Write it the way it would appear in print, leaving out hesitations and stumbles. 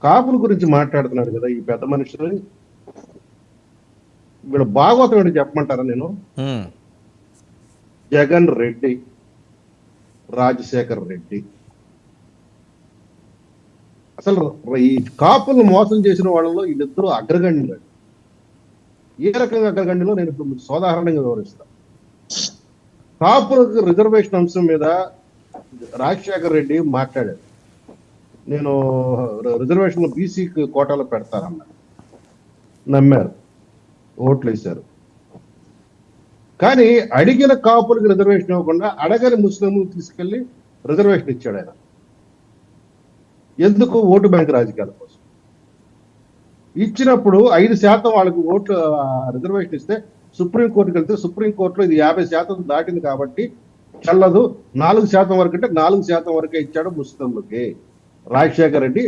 కాపుల గురించి మాట్లాడుతున్నాడు కదా ఈ పెద్ద మనుషులు. వీళ్ళ భాగవతం ఏంటి చెప్పమంటారా నేను? ఉమ్, జగన్ రెడ్డి, రాజశేఖర్ రెడ్డి. అసలు ఈ కాపులను మోసం చేసిన వాళ్ళలో వీళ్ళిద్దరూ అగ్రగణ్యులు. ఏ రకంగా అగ్రగణ్యులో నేను ఇప్పుడు మీకు సోదాహరణంగా వివరిస్తాను. కాపులకు రిజర్వేషన్ అంశం మీద రాజశేఖర్ రెడ్డి మాట్లాడారు. నేను రిజర్వేషన్ బీసీ కోటాలో పెడతానన్నారు. నమ్మారు, ఓట్లు వేశారు. కానీ అడిగిన కాపులకు రిజర్వేషన్ ఇవ్వకుండా అడగని ముస్లింలు తీసుకెళ్లి రిజర్వేషన్ ఇచ్చాడు ఆయన. ఎందుకు? ఓటు బ్యాంక్ రాజకీయాల కోసం. ఇచ్చినప్పుడు 5% వాళ్ళకి ఓట్లు రిజర్వేషన్ ఇస్తే సుప్రీంకోర్టుకి వెళ్తే సుప్రీంకోర్టులో ఇది 50% దాటింది కాబట్టి చెల్లదు, 4% వరకు అంటే 4% వరకే ఇచ్చాడు ముస్లింలకి రాజశేఖర్ రెడ్డి.